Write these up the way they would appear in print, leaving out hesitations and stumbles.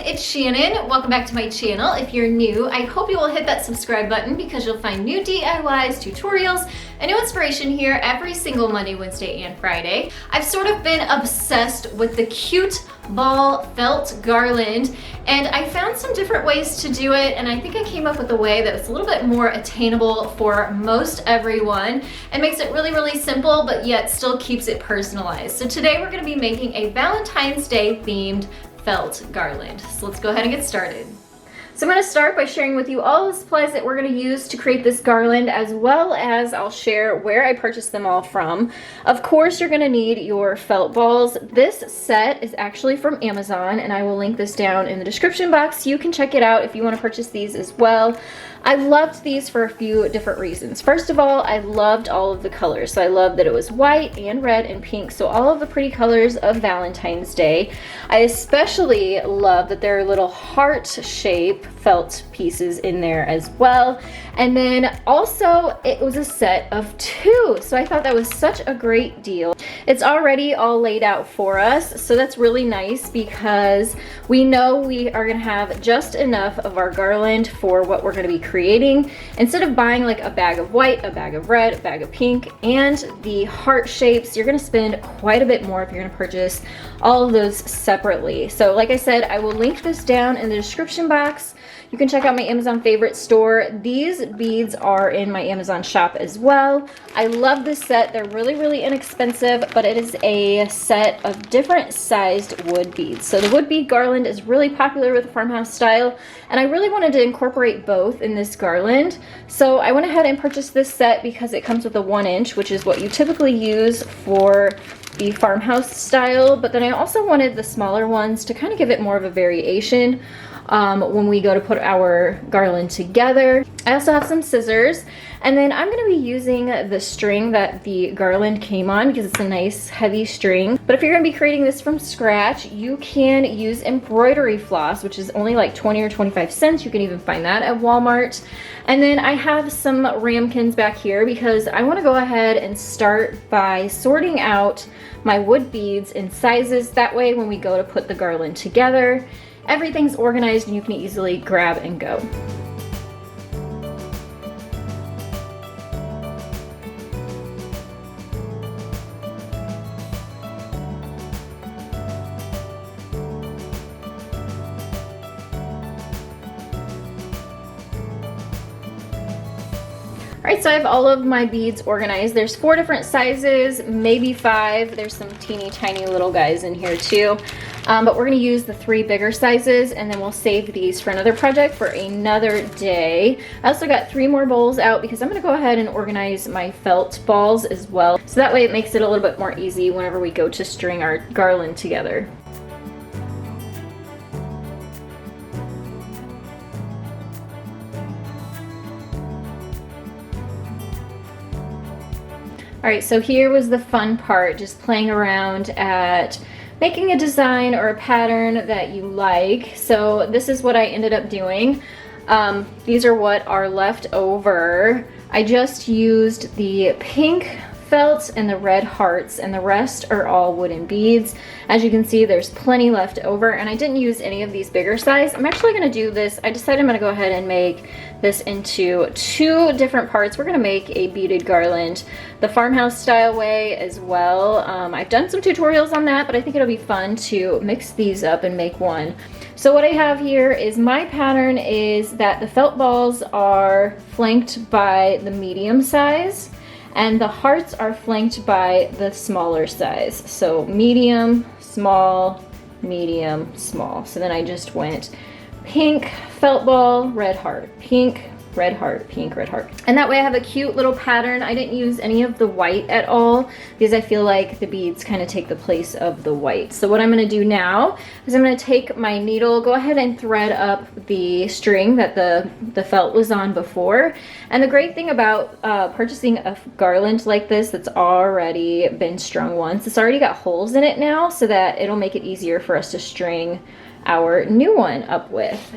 it's Shannon. Welcome back to my channel. If you're new, I hope you will hit that subscribe button because you'll find new DIYs, tutorials, and new inspiration here every single Monday, Wednesday, and Friday. I've sort of been obsessed with the cute ball felt garland, and I found some different ways to do it, and I think I came up with a way that was a little bit more attainable for most everyone and makes it really, really simple, but yet still keeps it personalized. So today we're gonna be making a Valentine's Day themed felt garland. So let's go ahead and get started. So I'm going to start by sharing with you all the supplies that we're going to use to create this garland, as well as I'll share where I purchased them all from. Of course, you're going to need your felt balls. This set is actually from Amazon, and I will link this down in the description box. You can check it out if you want to purchase these as well. I loved these for a few different reasons. First of all, I loved all of the colors. So I loved that it was white and red and pink, so all of the pretty colors of Valentine's Day. I especially love that there are little heart shape felt pieces in there as well. And then also it was a set of 2, so I thought that was such a great deal. It's already all laid out for us, so that's really nice because we know we are gonna have just enough of our garland for what we're gonna be creating. Instead of buying like a bag of white, a bag of red, a bag of pink, and the heart shapes, you're gonna spend quite a bit more if you're gonna purchase all of those separately. So like I said, I will link this down in the description box. You can check out my Amazon favorite store. These beads are in my Amazon shop as well. I love this set. They're really, really inexpensive, but it is a set of different sized wood beads. So the wood bead garland is really popular with the farmhouse style, and I really wanted to incorporate both in this garland. So I went ahead and purchased this set because it comes with a 1-inch, which is what you typically use for the farmhouse style, but then I also wanted the smaller ones to kind of give it more of a variation when we go to put our garland together. I also have some scissors, and then I'm going to be using the string that the garland came on because it's a nice heavy string. But if you're going to be creating this from scratch, you can use embroidery floss, which is only like 20 or 25 cents. You can even find that at Walmart. And then I have some ramekins back here because I want to go ahead and start by sorting out my wood beads in sizes. That way when we go to put the garland together, everything's organized and you can easily grab and go. Alright, so I have all of my beads organized. There's 4 different sizes, maybe 5. There's some teeny tiny little guys in here too. But we're going to use the 3 bigger sizes, and then we'll save these for another project for another day. I also got 3 more bowls out because I'm going to go ahead and organize my felt balls as well. So that way it makes it a little bit more easy whenever we go to string our garland together. Alright, so here was the fun part, just playing around at making a design or a pattern that you like. So this is what I ended up doing. These are what are left over. I just used the pink felt and the red hearts, and the rest are all wooden beads. As you can see, there's plenty left over, and I didn't use any of these bigger size. I'm actually going to do this. I decided I'm going to go ahead and make this into 2 different parts. We're going to make a beaded garland the farmhouse style way as well. I've done some tutorials on that, but I think it'll be fun to mix these up and make one. So what I have here is my pattern is that the felt balls are flanked by the medium size, and the hearts are flanked by the smaller size. So medium, small, medium, small. So then I just went pink felt ball, red heart, pink, red heart, pink, red heart. And that way I have a cute little pattern. I didn't use any of the white at all because I feel like the beads kind of take the place of the white. So what I'm going to do now is I'm going to take my needle, go ahead and thread up the string that the felt was on before. And the great thing about purchasing a garland like this that's already been strung once, it's already got holes in it now, so that it'll make it easier for us to string our new one up with.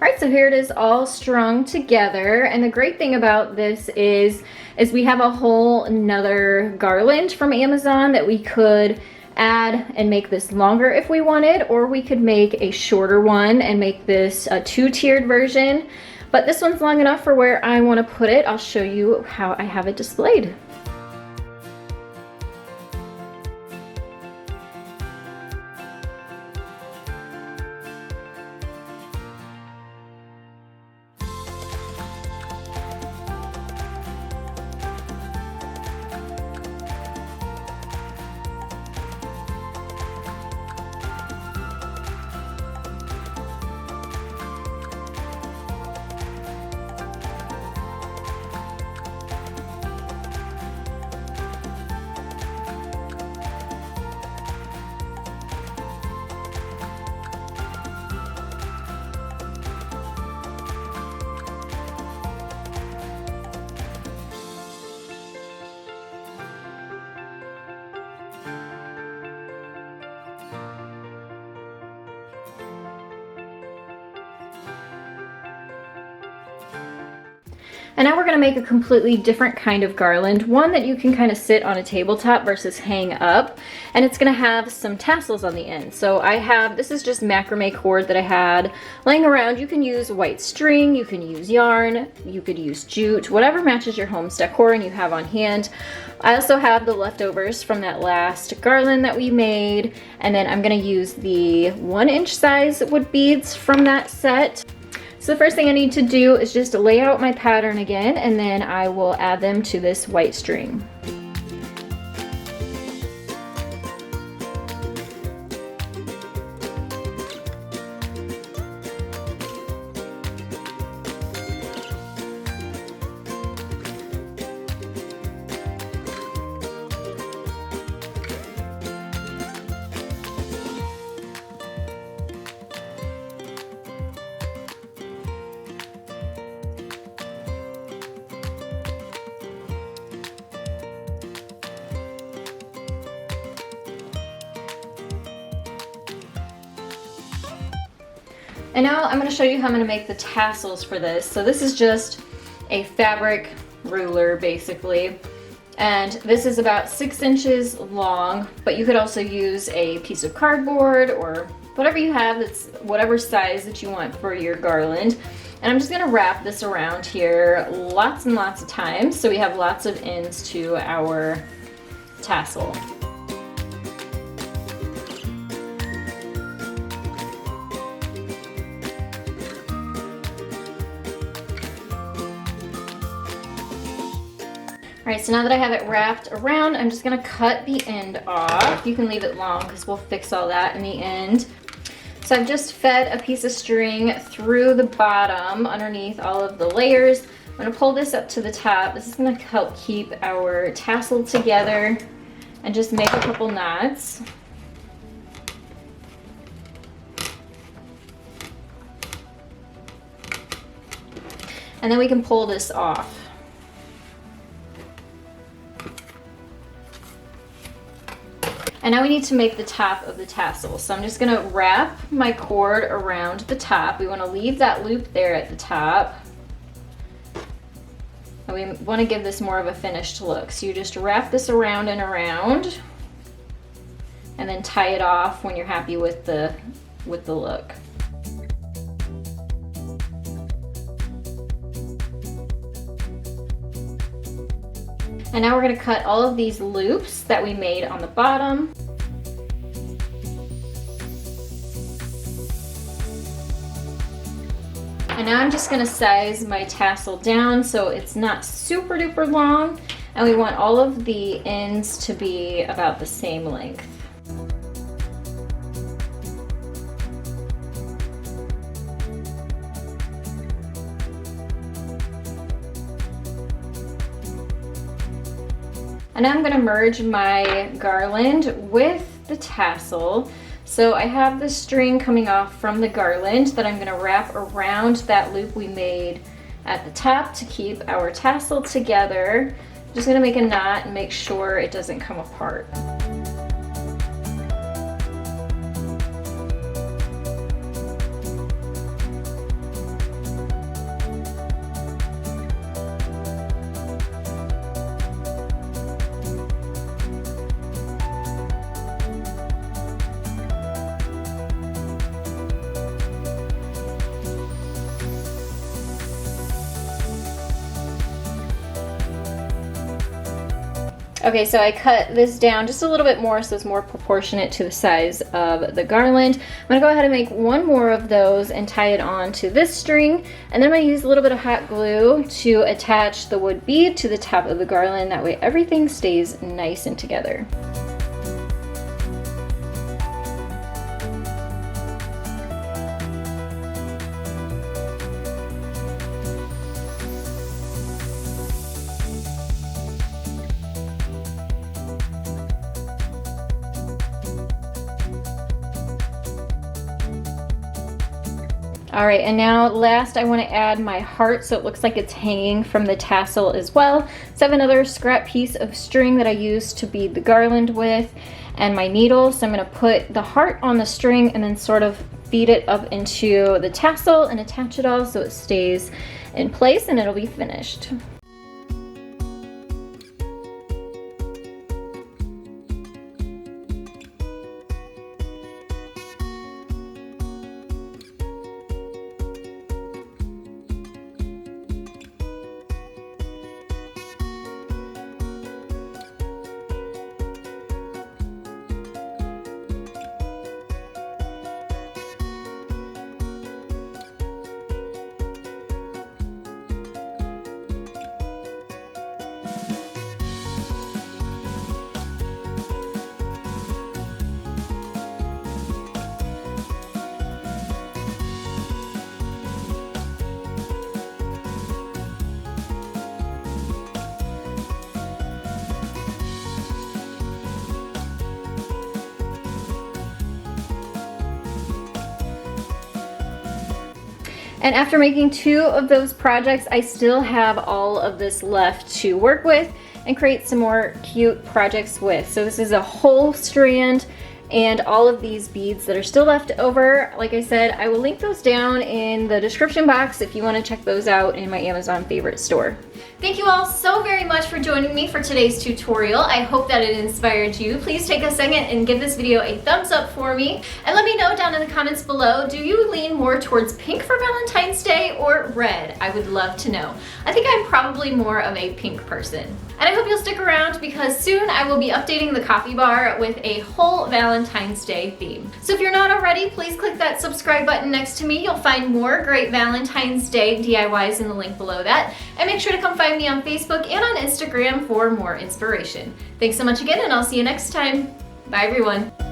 All right, so here it is all strung together. And the great thing about this is we have a whole another garland from Amazon that we could add and make this longer if we wanted, or we could make a shorter one and make this a two-tiered version. But this one's long enough for where I want to put it. I'll show you how I have it displayed. And now we're going to make a completely different kind of garland, one that you can kind of sit on a tabletop versus hang up, and it's going to have some tassels on the end. So this is just macrame cord that I had laying around. You can use white string, you can use yarn, you could use jute, whatever matches your home's decor and you have on hand. I also have the leftovers from that last garland that we made, and then I'm going to use the 1-inch size wood beads from that set. So the first thing I need to do is just lay out my pattern again, and then I will add them to this white string. And now I'm going to show you how I'm going to make the tassels for this. So this is just a fabric ruler basically, and this is about 6 inches long, but you could also use a piece of cardboard or whatever you have that's whatever size that you want for your garland. And I'm just going to wrap this around here lots and lots of times so we have lots of ends to our tassel. All right, so now that I have it wrapped around, I'm just gonna cut the end off. You can leave it long because we'll fix all that in the end. So I've just fed a piece of string through the bottom underneath all of the layers. I'm gonna pull this up to the top. This is gonna help keep our tassel together and just make a couple knots. And then we can pull this off. And now we need to make the top of the tassel. So I'm just gonna wrap my cord around the top. We wanna leave that loop there at the top. And we wanna give this more of a finished look. So you just wrap this around and around, and then tie it off when you're happy with the look. And now we're going to cut all of these loops that we made on the bottom. And now I'm just going to size my tassel down so it's not super duper long, and we want all of the ends to be about the same length. And now I'm going to merge my garland with the tassel. So I have the string coming off from the garland that I'm going to wrap around that loop we made at the top to keep our tassel together. I'm just going to make a knot and make sure it doesn't come apart. Okay, so I cut this down just a little bit more so it's more proportionate to the size of the garland. I'm gonna go ahead and make one more of those and tie it on to this string. And then I'm gonna use a little bit of hot glue to attach the wood bead to the top of the garland. That way everything stays nice and together. All right, and now last I want to add my heart so it looks like it's hanging from the tassel as well. So I have another scrap piece of string that I used to bead the garland with and my needle. So I'm going to put the heart on the string and then sort of feed it up into the tassel and attach it all so it stays in place and it'll be finished. And after making 2 of those projects, I still have all of this left to work with and create some more cute projects with. So this is a whole strand and all of these beads that are still left over. Like I said, I will link those down in the description box if you want to check those out in my Amazon favorite store. Thank you all so very much for joining me for today's tutorial. I hope that it inspired you. Please take a second and give this video a thumbs up for me. And let me know down in the comments below, do you lean more towards pink for Valentine's Day or red? I would love to know. I think I'm probably more of a pink person. And I hope you'll stick around because soon I will be updating the coffee bar with a whole Valentine's Day theme. So if you're not already, please click that subscribe button next to me. You'll find more great Valentine's Day DIYs in the link below that. And make sure to come find me on Facebook and on Instagram for more inspiration. Thanks so much again, and I'll see you next time. Bye everyone.